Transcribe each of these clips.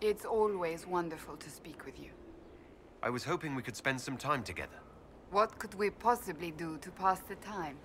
It's always wonderful to speak with you. I was hoping we could spend some time together. What could we possibly do to pass the time?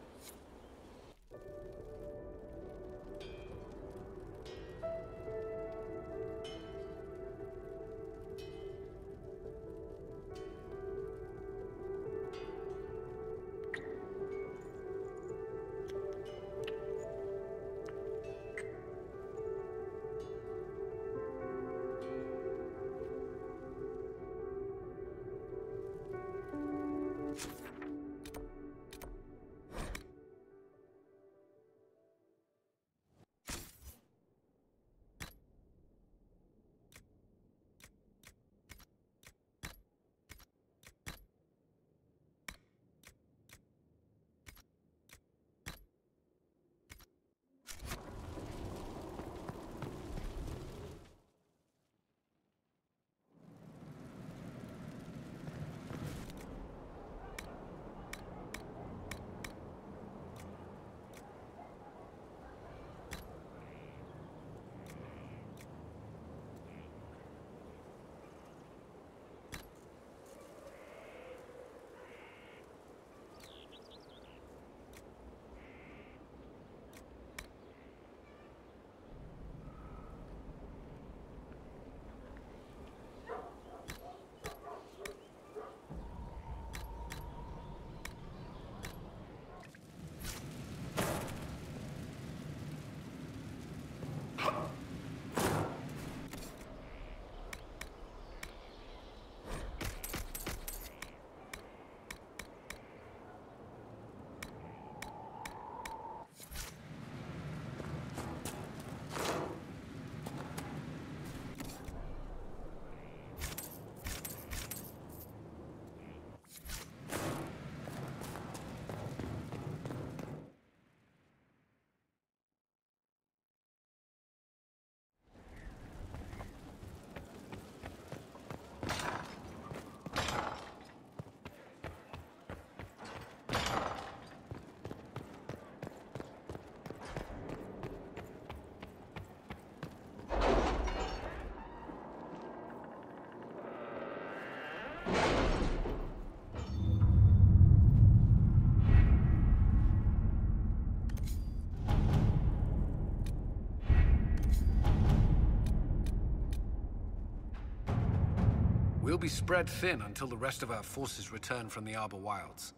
We'll be spread thin until the rest of our forces return from the Arbor Wilds.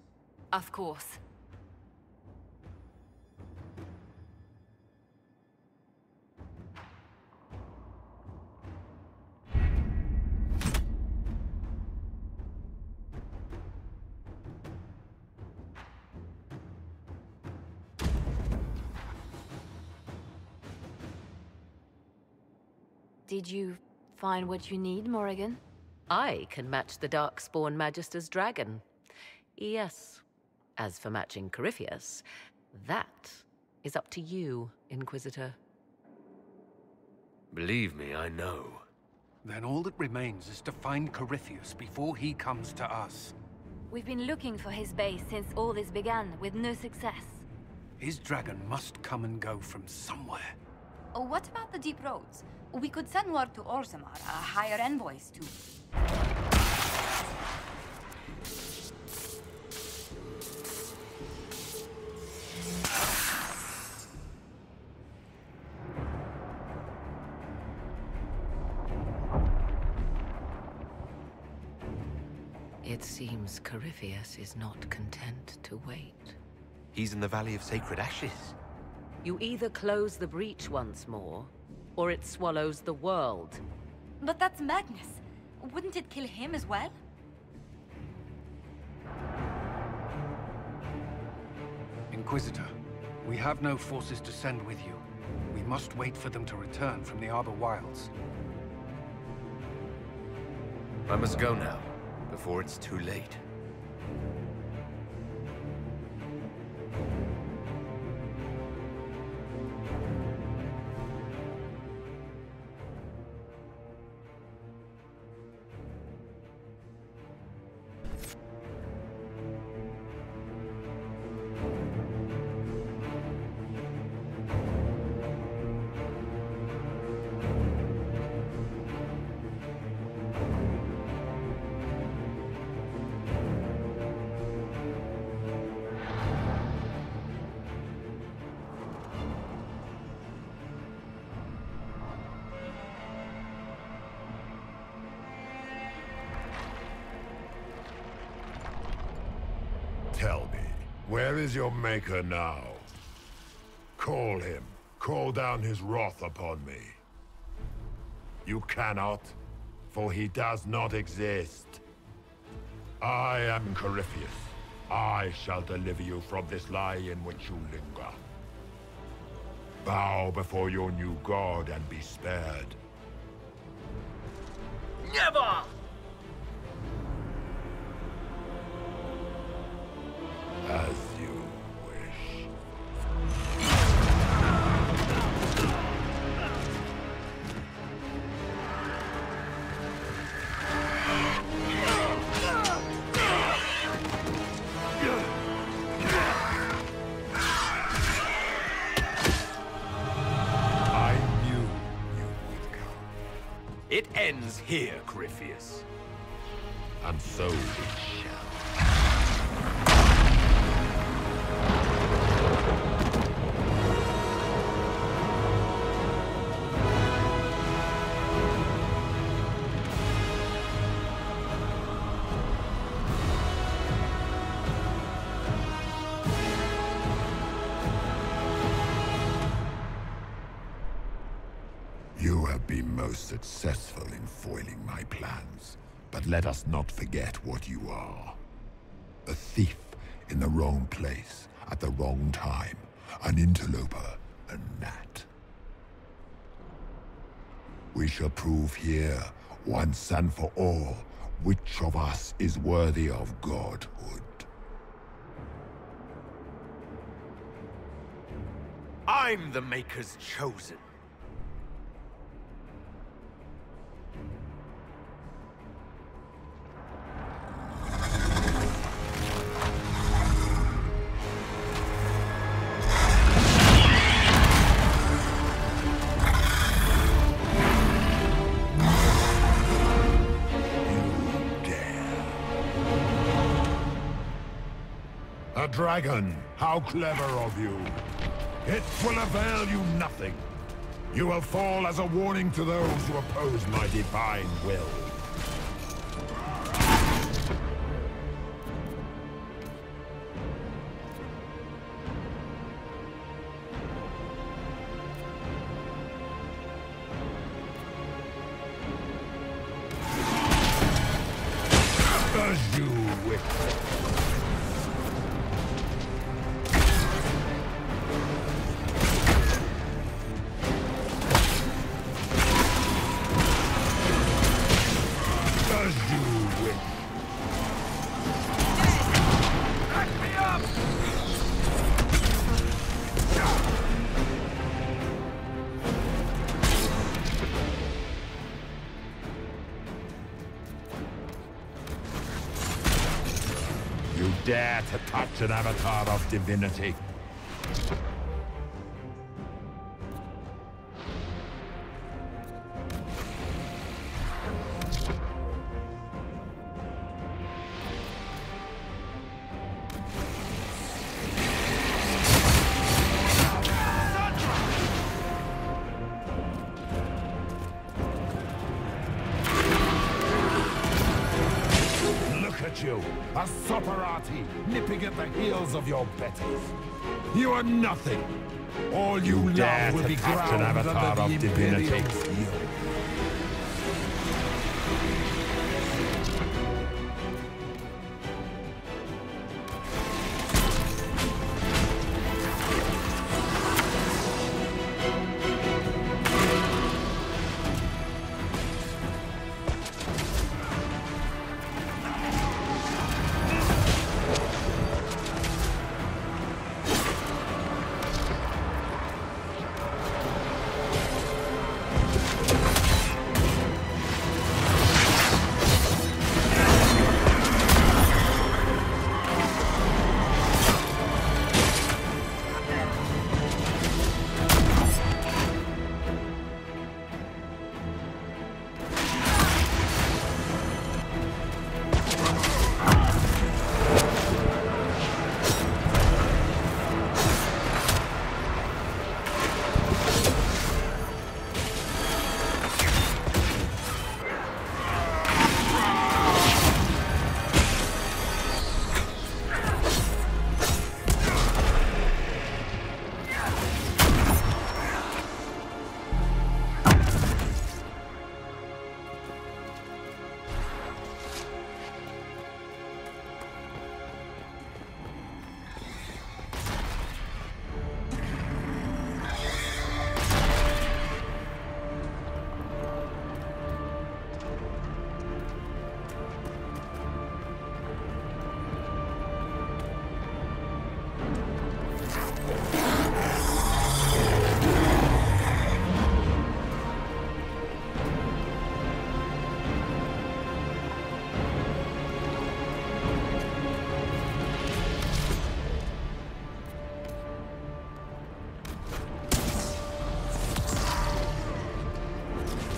Of course. Did you find what you need, Morrigan? I can match the Darkspawn Magister's dragon. Yes. As for matching Corypheus, that is up to you, Inquisitor. Believe me, I know. Then all that remains is to find Corypheus before he comes to us. We've been looking for his base since all this began, with no success. His dragon must come and go from somewhere. Oh, what about the deep roads? We could send word to Orzammar, hire envoys to... It seems Corypheus is not content to wait. He's in the Valley of Sacred Ashes. You either close the breach once more, or it swallows the world. But that's madness. Wouldn't it kill him as well? Inquisitor, we have no forces to send with you. We must wait for them to return from the Arbor Wilds. I must go now, before it's too late. Tell me, where is your maker now? Call him. Call down his wrath upon me. You cannot, for he does not exist. I am Corypheus. I shall deliver you from this lie in which you linger. Bow before your new god and be spared. Never! As you wish. I knew you would come. It ends here, Corypheus. And so it shall. You have been most successful in foiling my plans, but let us not forget what you are. A thief in the wrong place, at the wrong time, an interloper, a gnat. We shall prove here, once and for all, which of us is worthy of godhood. I'm the Maker's chosen. A dragon! How clever of you! It will avail you nothing. You will fall as a warning to those who oppose my divine will. As you wish. You dare to touch an avatar of divinity? You, a Soparati, nipping at the heels of your betters. You are nothing. All you love will be ground under the Imperium's heel.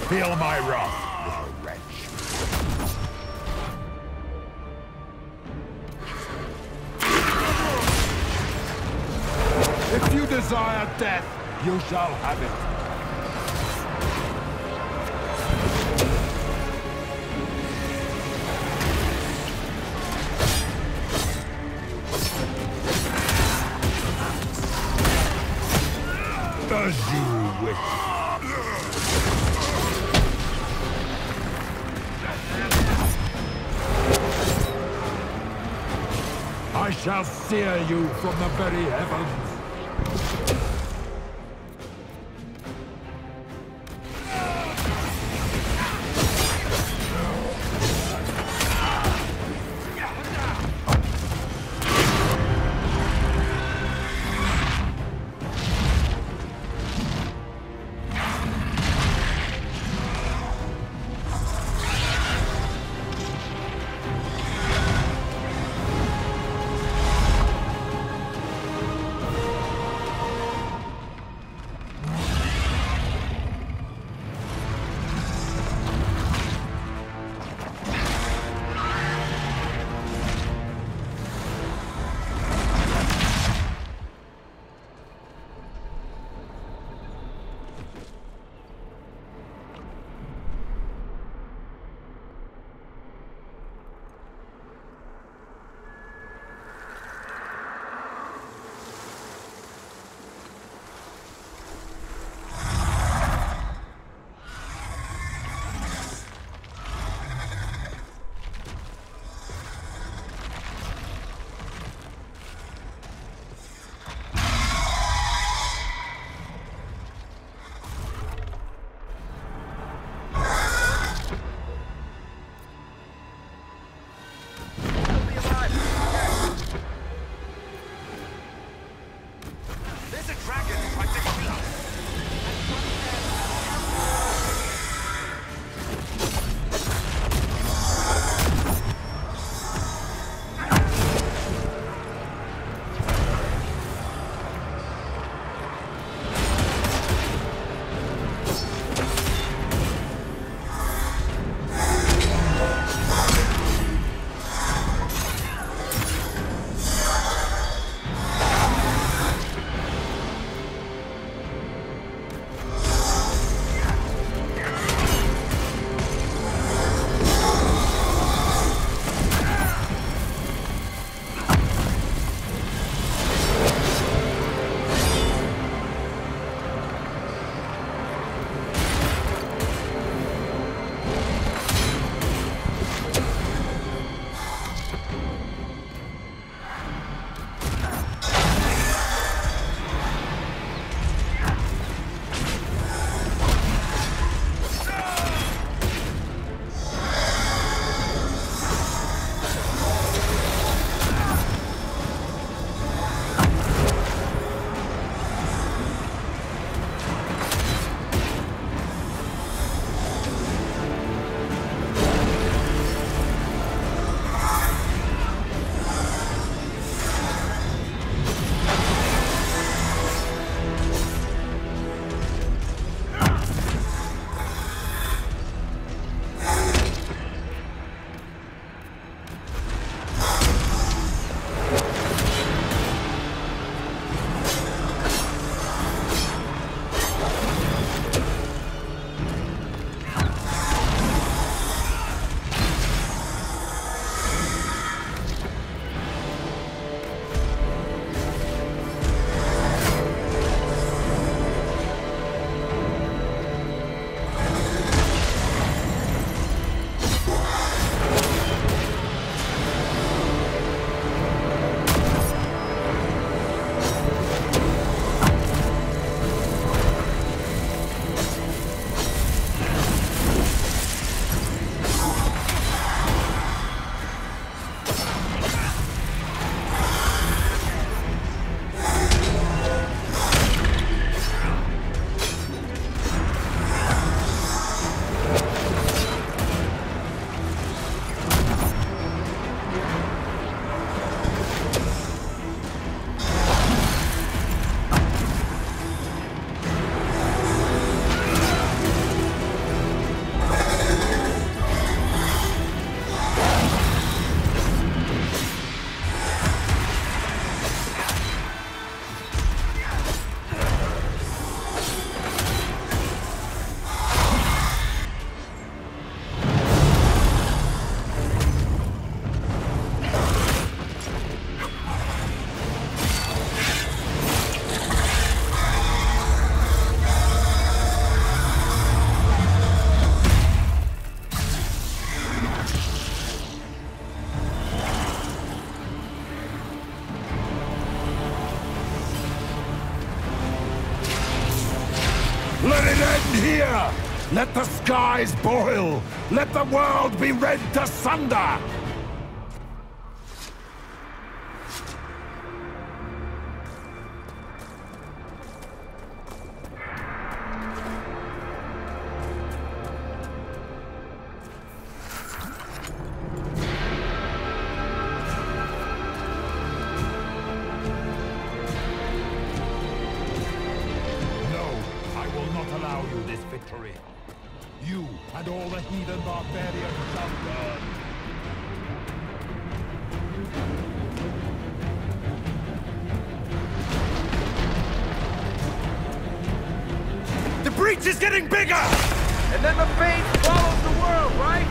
Feel my wrath, little wretch. If you desire death, you shall have it. As you wish. I shall sear you from the very heavens. Let it end here! Let the skies boil! Let the world be rent asunder! You and all the heathen barbarians shall burn. The breach is getting bigger! And then the fate follows the world, right?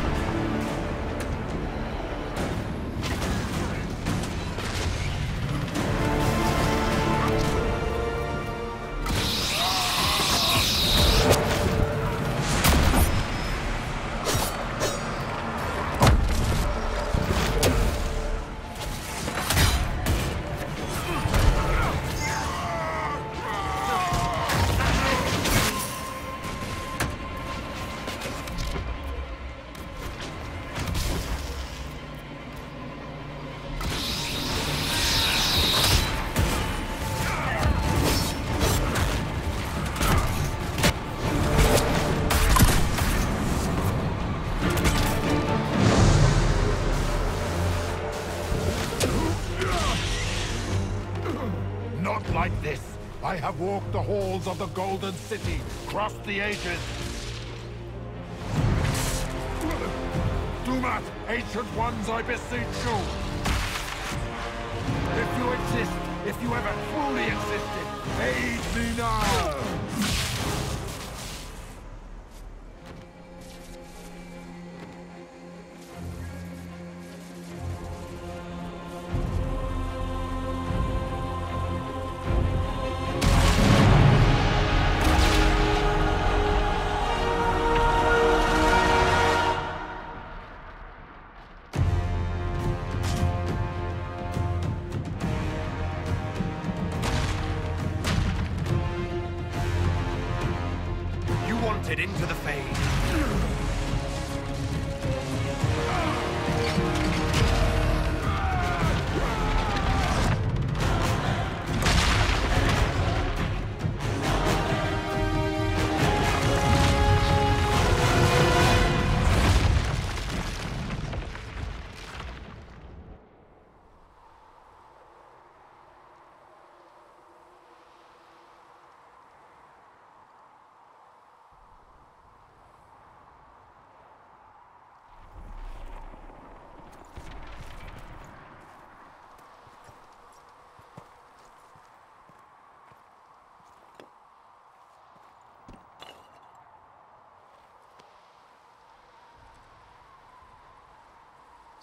Not like this. I have walked the halls of the Golden City, crossed the ages. Do not, ancient ones, I beseech you. If you exist, if you ever truly existed, aid me now. Into the fade.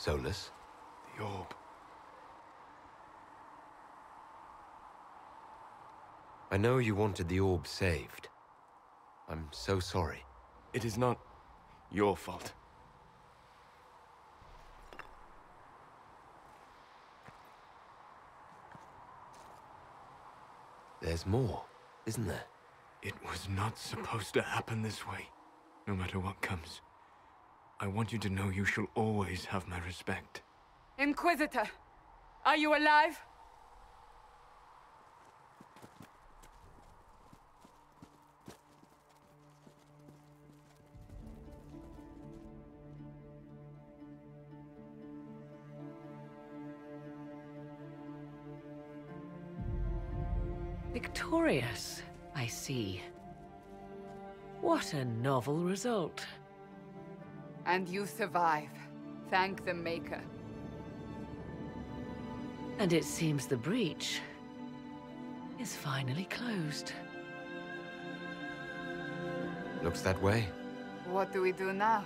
Solus? The orb. I know you wanted the orb saved. I'm so sorry. It is not your fault. There's more, isn't there? It was not supposed to happen this way. No matter what comes, I want you to know you shall always have my respect. Inquisitor, are you alive? Victorious, I see. What a novel result. And you survive. Thank the Maker. And it seems the breach is finally closed. Looks that way. What do we do now?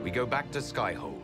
We go back to Skyhold.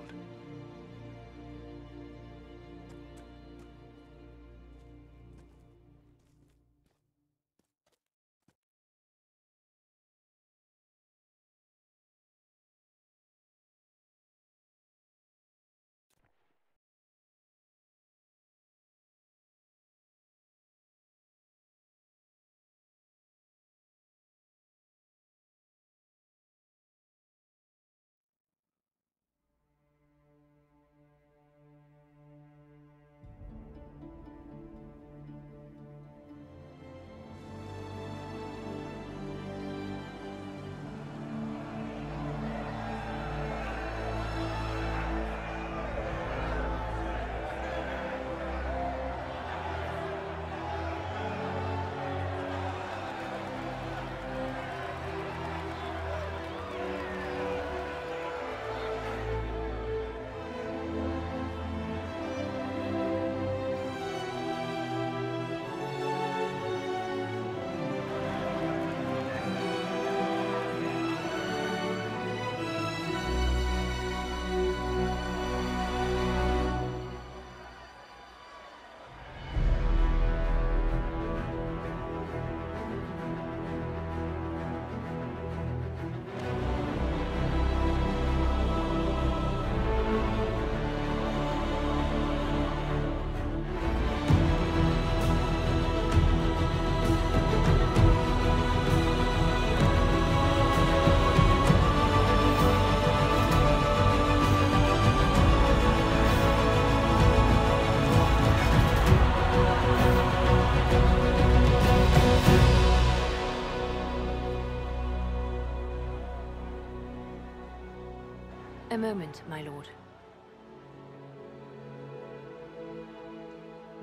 moment, my lord.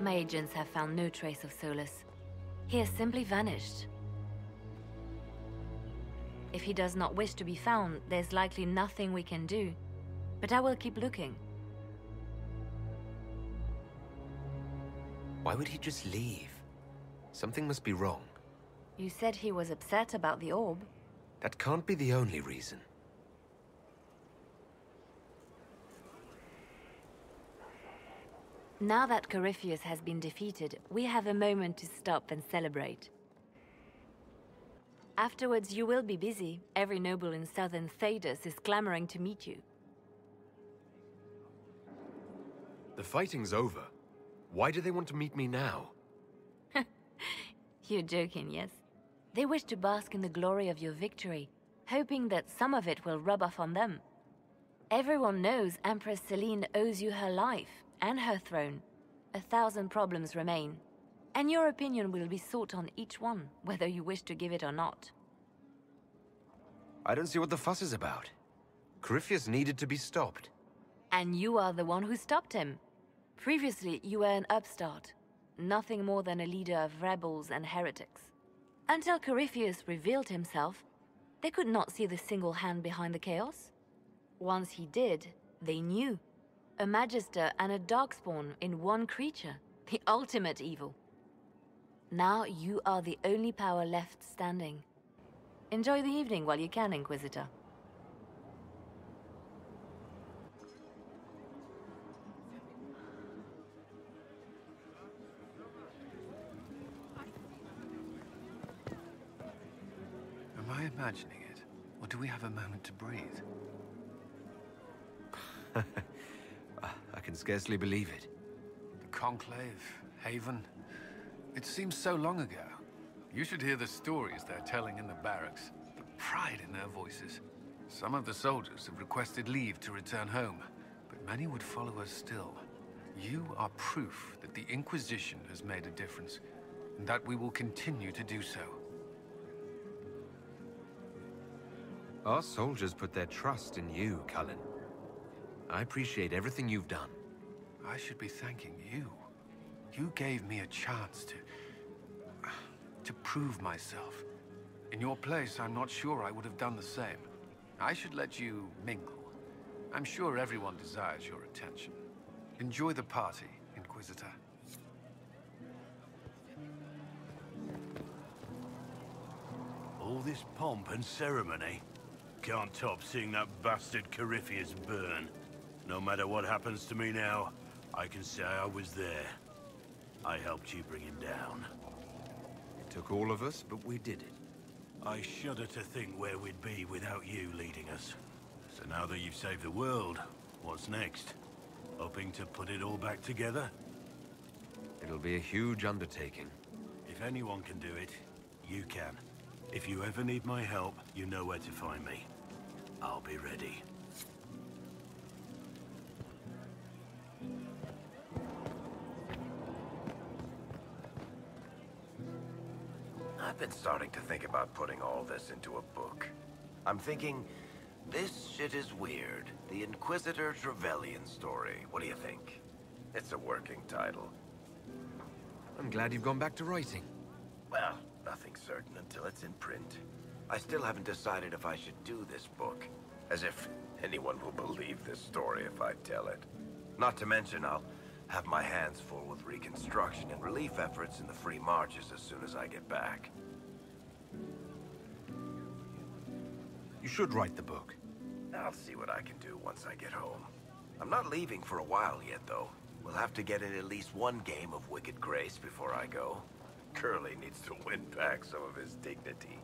My agents have found no trace of Solus. He has simply vanished. If he does not wish to be found, there's likely nothing we can do. But I will keep looking. Why would he just leave? Something must be wrong. You said he was upset about the orb. That can't be the only reason. Now that Corypheus has been defeated, we have a moment to stop and celebrate. Afterwards, you will be busy. Every noble in southern Thedas is clamoring to meet you. The fighting's over. Why do they want to meet me now? You're joking, yes? They wish to bask in the glory of your victory, hoping that some of it will rub off on them. Everyone knows Empress Celine owes you her life and her throne. 1,000 problems remain, and your opinion will be sought on each one, whether you wish to give it or not. I don't see what the fuss is about. Corypheus needed to be stopped. And you are the one who stopped him. Previously, you were an upstart, nothing more than a leader of rebels and heretics. Until Corypheus revealed himself, they could not see the single hand behind the chaos. Once he did, they knew. A Magister and a Darkspawn in one creature, the ultimate evil. Now you are the only power left standing. Enjoy the evening while you can, Inquisitor. Am I imagining it? Or do we have a moment to breathe? I can scarcely believe it. The Conclave, Haven. It seems so long ago. You should hear the stories they're telling in the barracks. The pride in their voices. Some of the soldiers have requested leave to return home, but many would follow us still. You are proof that the Inquisition has made a difference, and that we will continue to do so. Our soldiers put their trust in you, Cullen. I appreciate everything you've done. I should be thanking you. You gave me a chance to prove myself. In your place, I'm not sure I would have done the same. I should let you mingle. I'm sure everyone desires your attention. Enjoy the party, Inquisitor. All this pomp and ceremony. Can't top seeing that bastard Corypheus burn. No matter what happens to me now, I can say I was there. I helped you bring him down. It took all of us, but we did it. I shudder to think where we'd be without you leading us. So now that you've saved the world, what's next? Hoping to put it all back together? It'll be a huge undertaking. If anyone can do it, you can. If you ever need my help, you know where to find me. I'll be ready. I've been starting to think about putting all this into a book. I'm thinking, this shit is weird. The Inquisitor's Rebellion story. What do you think? It's a working title. I'm glad you've gone back to writing. Well, nothing's certain until it's in print. I still haven't decided if I should do this book. As if anyone will believe this story if I tell it. Not to mention, I'll have my hands full with reconstruction and relief efforts in the Free Marches as soon as I get back. You should write the book. I'll see what I can do once I get home. I'm not leaving for a while yet, though. We'll have to get in at least one game of Wicked Grace before I go. Curly needs to win back some of his dignity.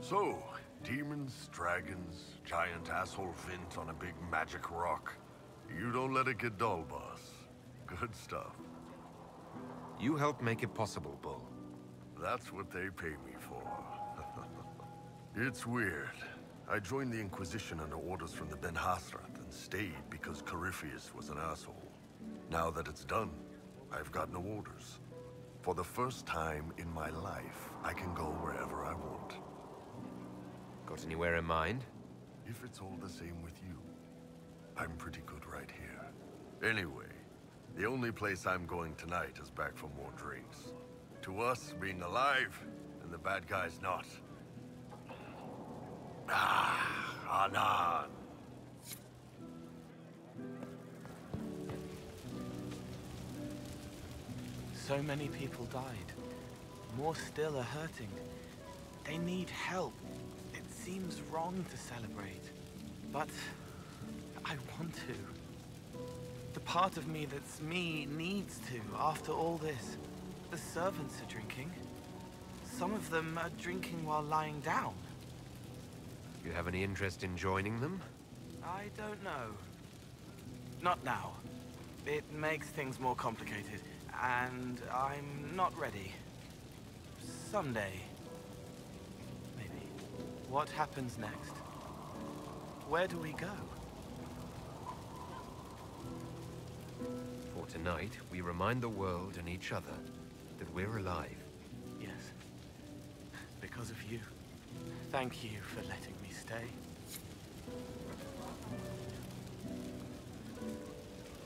So, demons, dragons, giant asshole Vint on a big magic rock. You don't let it get dull, boss. Good stuff. You helped make it possible, Bull. That's what they pay me for. It's weird. I joined the Inquisition under orders from the Ben Hasrat and stayed because Corypheus was an asshole. Now that it's done, I've got no orders. For the first time in my life, I can go wherever I want. Got anywhere in mind? If it's all the same with you, I'm pretty good right here. Anyway, the only place I'm going tonight is back for more drinks. To us, being alive, and the bad guys not. Ah, Anan. So many people died. More still are hurting. They need help. It seems wrong to celebrate, but I want to. The part of me that's me needs to, after all this. The servants are drinking. Some of them are drinking while lying down. You have any interest in joining them? I don't know. Not now. It makes things more complicated, and I'm not ready. Someday. Maybe. What happens next? Where do we go? For tonight, we remind the world and each other that we're alive. Yes. Because of you. Thank you for letting me stay.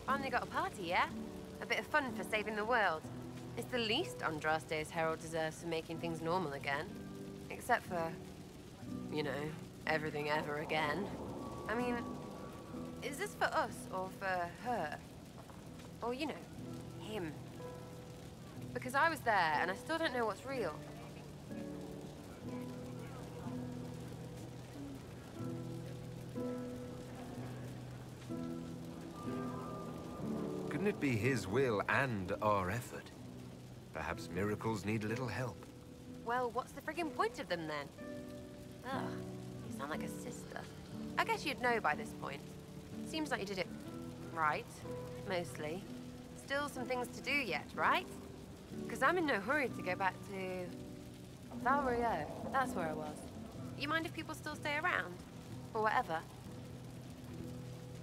Finally got a party, yeah? A bit of fun for saving the world. It's the least Andraste's herald deserves for making things normal again. Except for, you know, everything ever again. I mean, is this for us or for her? Or, you know, him? Because I was there and I still don't know what's real. Couldn't it be his will and our effort? Perhaps miracles need a little help. Well, what's the friggin' point of them then? Ugh, you sound like a sister. I guess you'd know by this point. Seems like you did it right, mostly. Still some things to do yet, right? Because I'm in no hurry to go back to Valrio. That's where I was. You mind if people still stay around? Or whatever?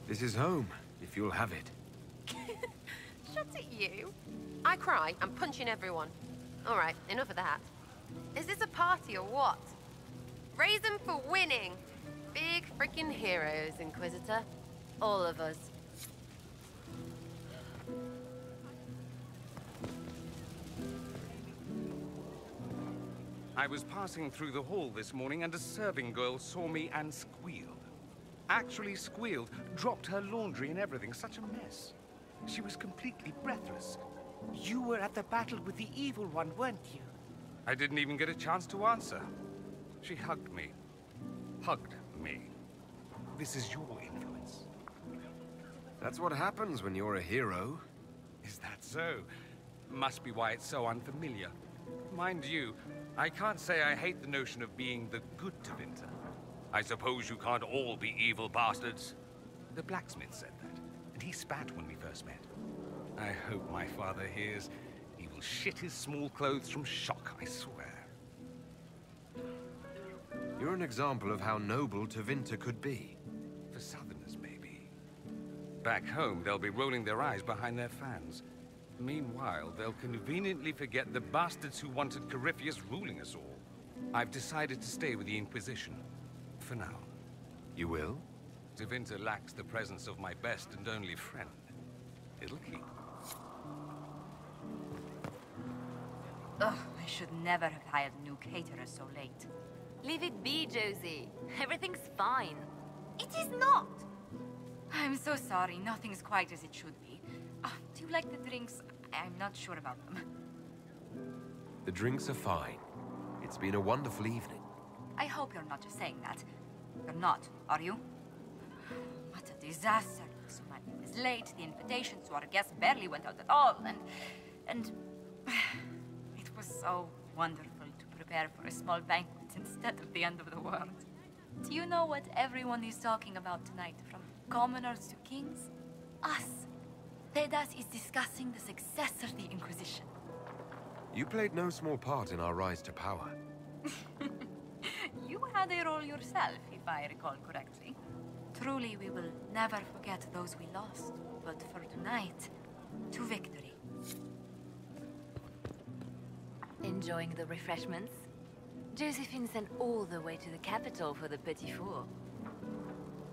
This is home, if you'll have it. Shut it, you. I cry, I'm punching everyone. All right, enough of that. Is this a party or what? Raise them for winning. Big freaking heroes, Inquisitor. All of us. I was passing through the hall this morning and a serving girl saw me and squealed. Actually squealed, dropped her laundry and everything. Such a mess. She was completely breathless. You were at the battle with the evil one, weren't you? I didn't even get a chance to answer. She hugged me. Hugged me. This is your influence. That's what happens when you're a hero. Is that so? Must be why it's so unfamiliar. Mind you, I can't say I hate the notion of being the good Tevinter. I suppose you can't all be evil bastards. The blacksmith said that, and he spat when we first met. I hope my father hears. He will shit his small clothes from shock, I swear. You're an example of how noble Tevinter could be. For Southerners, maybe. Back home, they'll be rolling their eyes behind their fans. Meanwhile, they'll conveniently forget the bastards who wanted Corypheus ruling us all. I've decided to stay with the Inquisition. For now. You will? Tevinter lacks the presence of my best and only friend. It'll keep. Ugh, I should never have hired new caterers so late. Leave it be, Josie. Everything's fine. It is not! I'm so sorry, nothing's quite as it should be. Do you like the drinks? I'm not sure about them. The drinks are fine. It's been a wonderful evening. I hope you're not just saying that. You're not, are you? What a disaster. So many was late, the invitations to our guests barely went out at all, and it was so wonderful to prepare for a small banquet instead of the end of the world. Do you know what everyone is talking about tonight, from commoners to kings? Us. Thedas is discussing the successor of the Inquisition. You played no small part in our rise to power. You had a role yourself, if I recall correctly. Truly, we will never forget those we lost. But for tonight, to victory. Enjoying the refreshments? Josephine sent all the way to the capital for the petit four.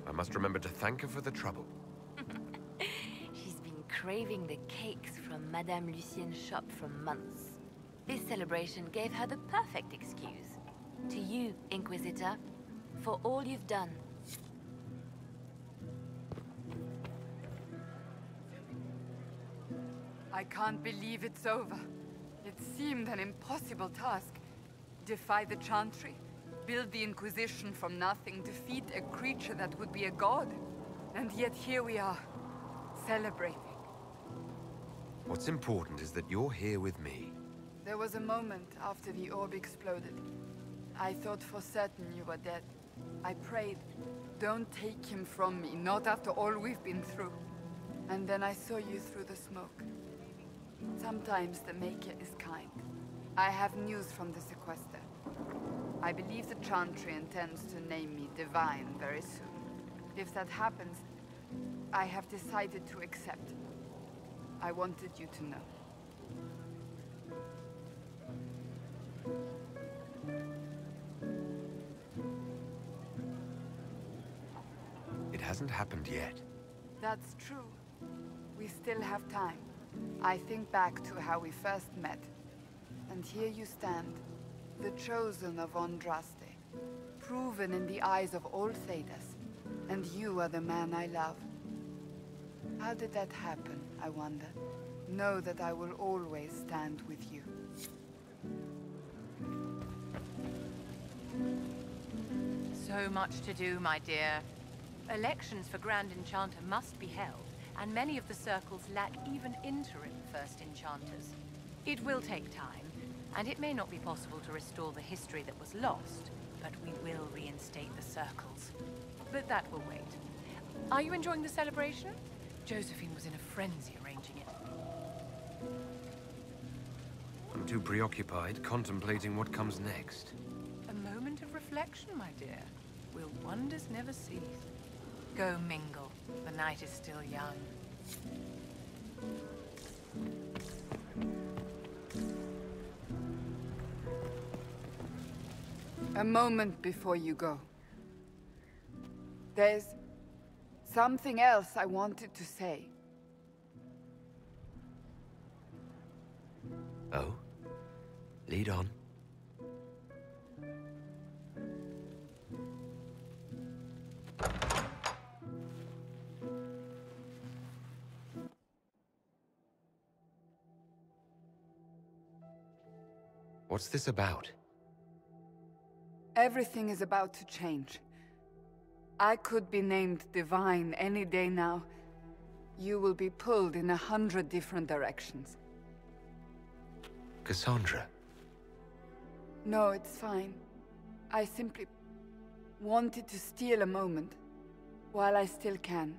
I must remember to thank her for the trouble. She's been craving the cakes from Madame Lucien's shop for months. This celebration gave her the perfect excuse. To you, Inquisitor, for all you've done. I can't believe it's over. It seemed an impossible task. Defy the Chantry, build the Inquisition from nothing, defeat a creature that would be a god. And yet here we are, celebrating. What's important is that you're here with me. There was a moment after the orb exploded. I thought for certain you were dead. I prayed, don't take him from me, not after all we've been through. And then I saw you through the smoke. Sometimes the Maker is kind. I have news from the sequester. I believe the Chantry intends to name me Divine very soon. If that happens, I have decided to accept. I wanted you to know. It hasn't happened yet. That's true. We still have time. I think back to how we first met. And here you stand, the chosen of Andraste, proven in the eyes of all Thedas. And you are the man I love. How did that happen, I wonder? Know that I will always stand with you. So much to do, my dear. Elections for Grand Enchanter must be held, and many of the circles lack even interim First Enchanters. It will take time, and it may not be possible to restore the history that was lost, but we will reinstate the circles. But that will wait. Are you enjoying the celebration? Josephine was in a frenzy arranging it. I'm too preoccupied contemplating what comes next. A moment of reflection, my dear. Will wonders never cease? Go mingle. The night is still young. A moment before you go. There's something else I wanted to say. Oh? Lead on. What's this about? Everything is about to change. I could be named Divine any day now. You will be pulled in 100 different directions. Cassandra. No, it's fine. I simply wanted to steal a moment, while I still can.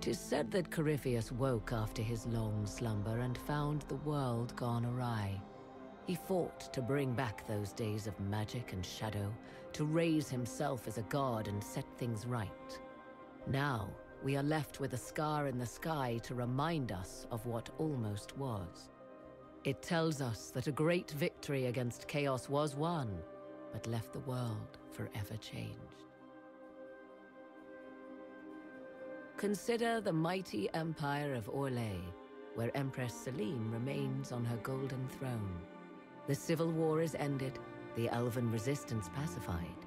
Tis said that Corypheus woke after his long slumber and found the world gone awry. He fought to bring back those days of magic and shadow, to raise himself as a god and set things right. Now, we are left with a scar in the sky to remind us of what almost was. It tells us that a great victory against chaos was won, but left the world forever changed. Consider the mighty empire of Orlais, where Empress Celine remains on her golden throne. The civil war is ended, the elven resistance pacified,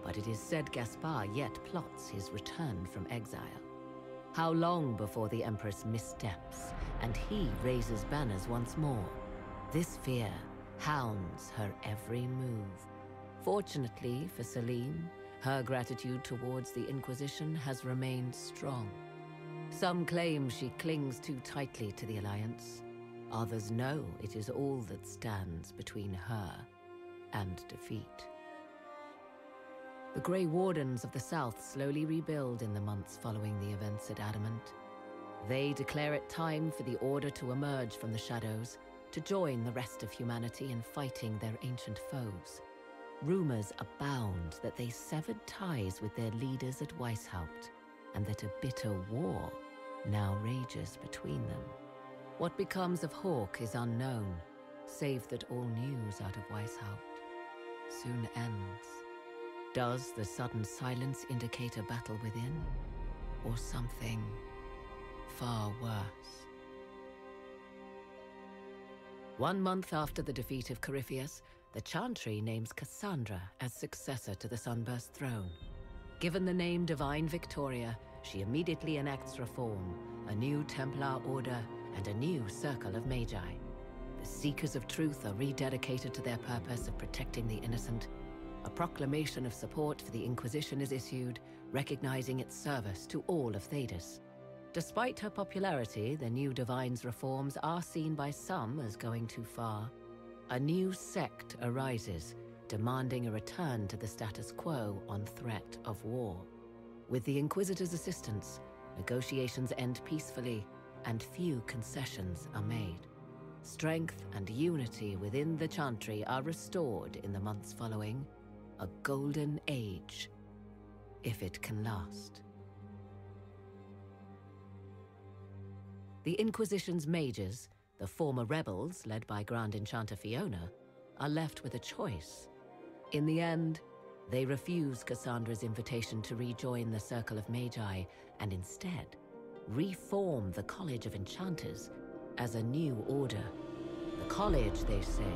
but it is said Gaspard yet plots his return from exile. How long before the Empress missteps, and he raises banners once more? This fear hounds her every move. Fortunately for Celine, her gratitude towards the Inquisition has remained strong. Some claim she clings too tightly to the Alliance. Others know it is all that stands between her and defeat. The Grey Wardens of the South slowly rebuild in the months following the events at Adamant. They declare it time for the Order to emerge from the shadows to join the rest of humanity in fighting their ancient foes. Rumors abound that they severed ties with their leaders at Weishaupt, and that a bitter war now rages between them. What becomes of Hawke is unknown, save that all news out of Weishaupt soon ends. Does the sudden silence indicate a battle within, or something far worse? 1 month after the defeat of Corypheus, the Chantry names Cassandra as successor to the Sunburst throne. Given the name Divine Victoria, she immediately enacts reform, a new Templar order, and a new circle of Magi. The Seekers of Truth are rededicated to their purpose of protecting the innocent. A proclamation of support for the Inquisition is issued, recognizing its service to all of Thedas. Despite her popularity, the new Divine's reforms are seen by some as going too far. A new sect arises, demanding a return to the status quo on threat of war. With the Inquisitor's assistance, negotiations end peacefully, and few concessions are made. Strength and unity within the Chantry are restored in the months following. A golden age, if it can last. The Inquisition's mages, the former rebels led by Grand Enchanter Fiona, are left with a choice. In the end, they refuse Cassandra's invitation to rejoin the Circle of Magi and instead reform the College of Enchanters as a new order. The college, they say,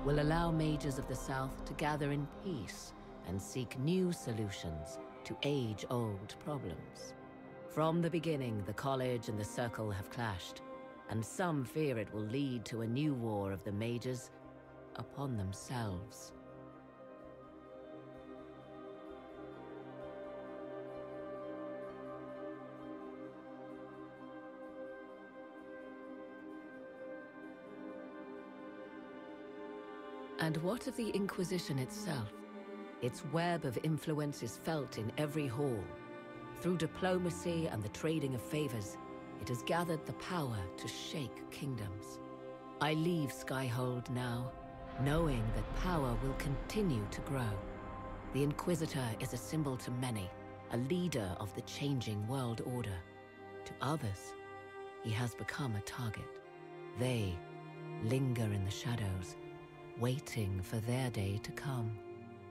will allow mages of the South to gather in peace and seek new solutions to age-old problems. From the beginning, the college and the Circle have clashed, and some fear it will lead to a new war of the mages upon themselves. And what of the Inquisition itself? Its web of influence is felt in every hall. Through diplomacy and the trading of favors, it has gathered the power to shake kingdoms. I leave Skyhold now, knowing that power will continue to grow. The Inquisitor is a symbol to many, a leader of the changing world order. To others, he has become a target. They linger in the shadows, waiting for their day to come.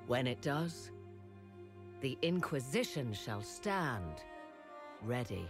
When it does, the Inquisition shall stand ready.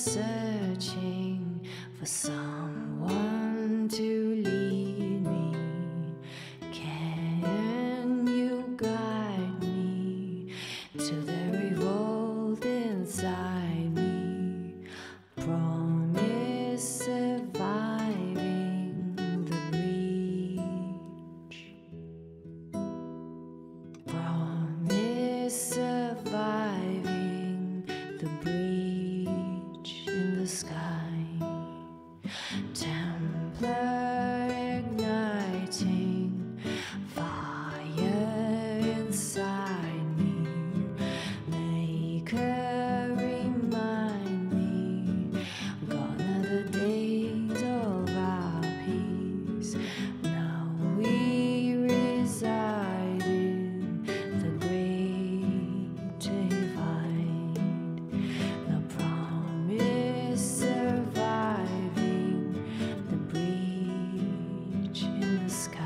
searching for someone to lead me. Can you guide me to the revolt inside me? Promise surviving the breach. Promise surviving the breach in the sky. Templar igniting fire inside me. Make her remind me, gone are the days of our peace. Now we reside in the great divide. The promise surviving the breach in the sky.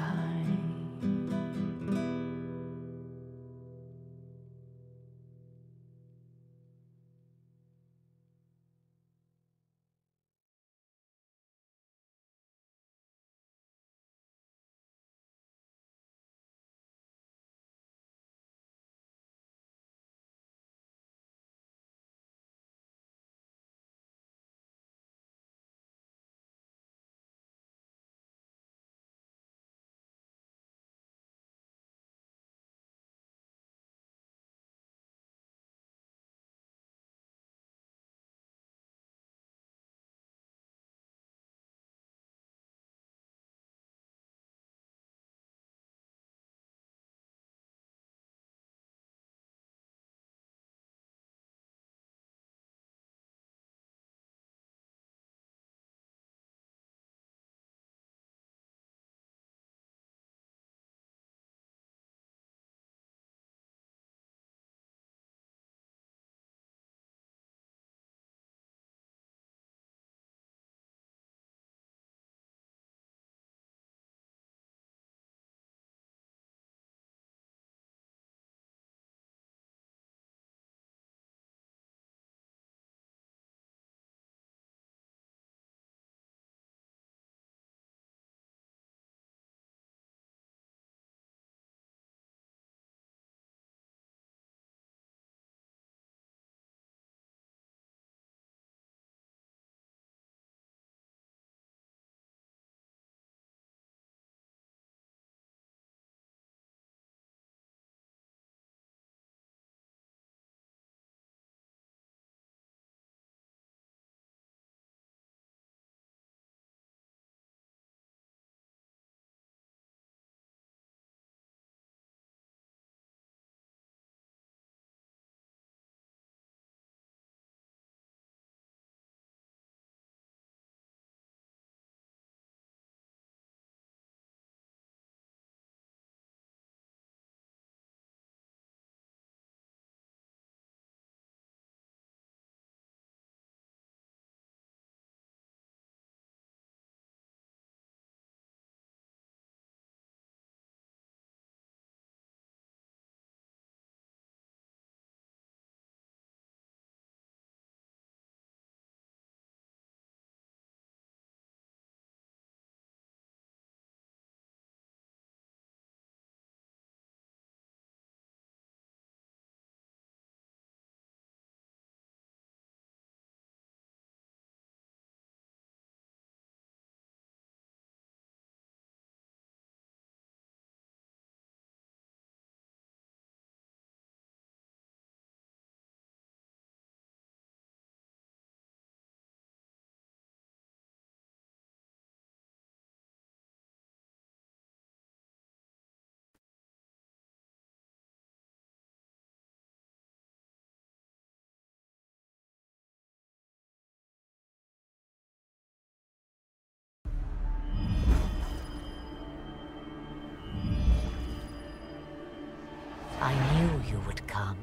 I knew you would come.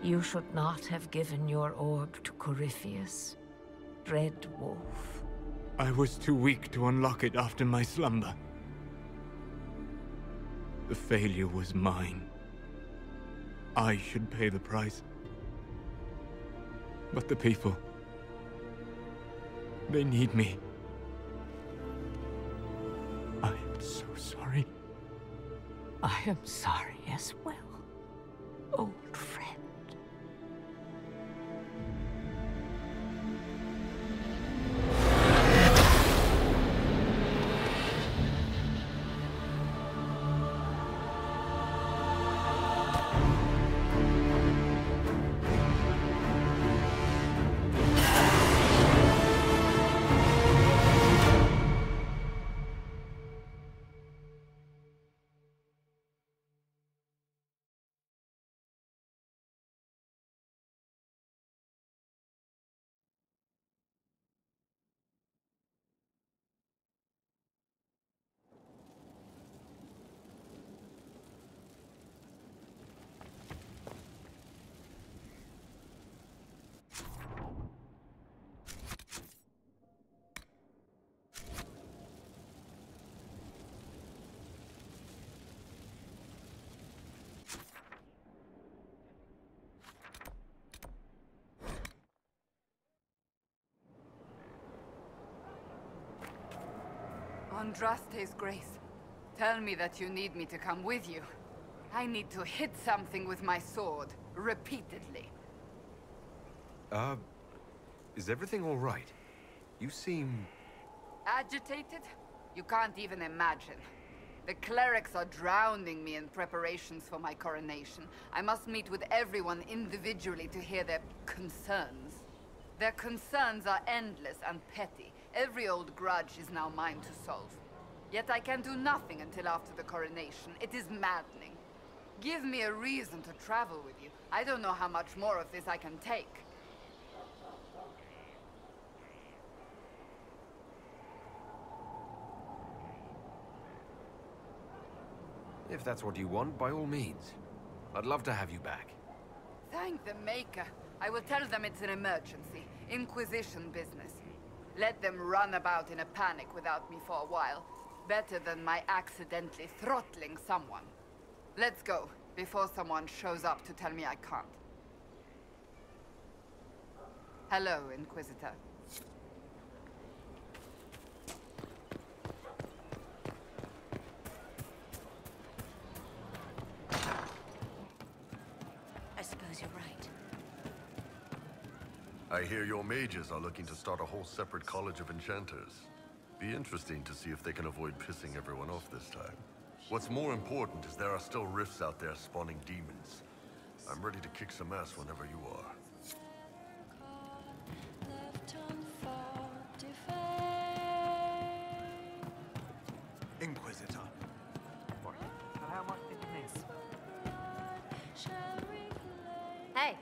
You should not have given your orb to Corypheus, Red Wolf. I was too weak to unlock it after my slumber. The failure was mine. I should pay the price. But the people... they need me. I am so sorry. I am sorry as well, old friend. Andraste's grace, tell me that you need me to come with you. I need to hit something with my sword, repeatedly. Is everything all right? You seem... Agitated? You can't even imagine. The clerics are drowning me in preparations for my coronation. I must meet with everyone individually to hear their concerns. Their concerns are endless and petty. Every old grudge is now mine to solve. Yet I can do nothing until after the coronation. It is maddening. Give me a reason to travel with you. I don't know how much more of this I can take. If that's what you want, by all means. I'd love to have you back. Thank the Maker. I will tell them it's an emergency. Inquisition business. Let them run about in a panic without me for a while. Better than my accidentally throttling someone. Let's go, before someone shows up to tell me I can't. Hello, Inquisitor. I suppose you're right. I hear your mages are looking to start a whole separate college of enchanters. Be interesting to see if they can avoid pissing everyone off this time. What's more important is there are still rifts out there spawning demons. I'm ready to kick some ass whenever you are. Inquisitor. What? How much did you miss? Hey,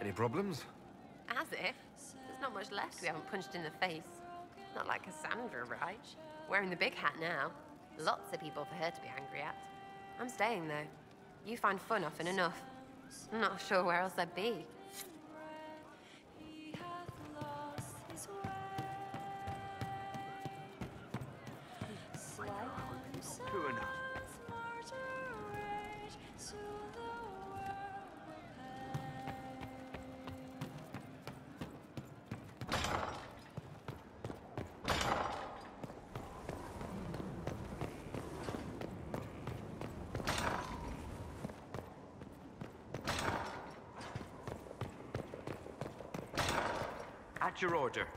Any problems? as if. There's not much left we haven't punched in the face. Not like Cassandra, right? Wearing the big hat now. Lots of people for her to be angry at. I'm staying, though. You find fun often enough. I'm not sure where else I'd be. True enough. At your order.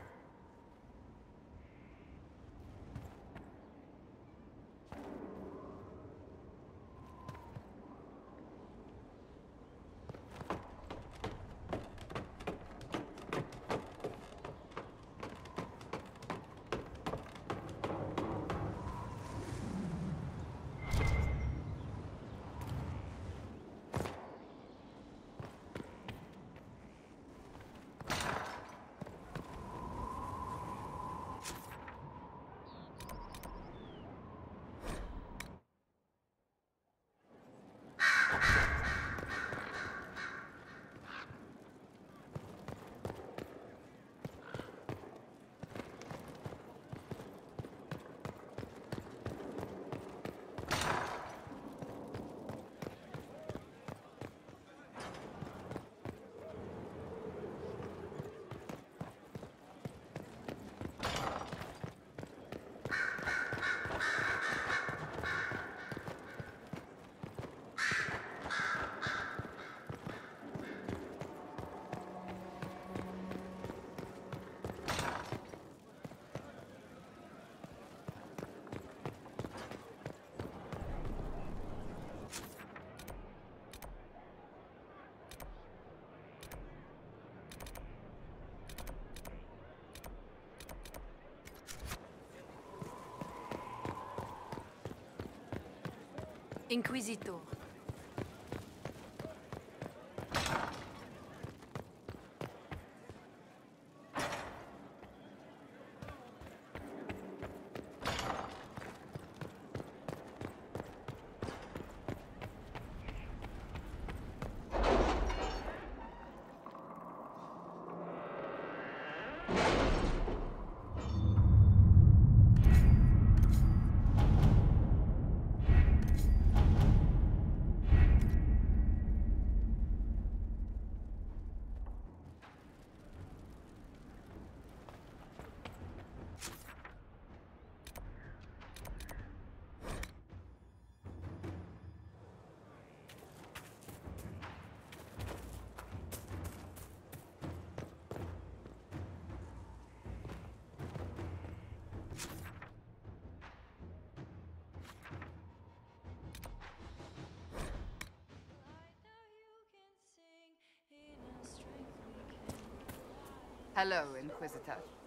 Inquisitor. Hello, Inquisitor.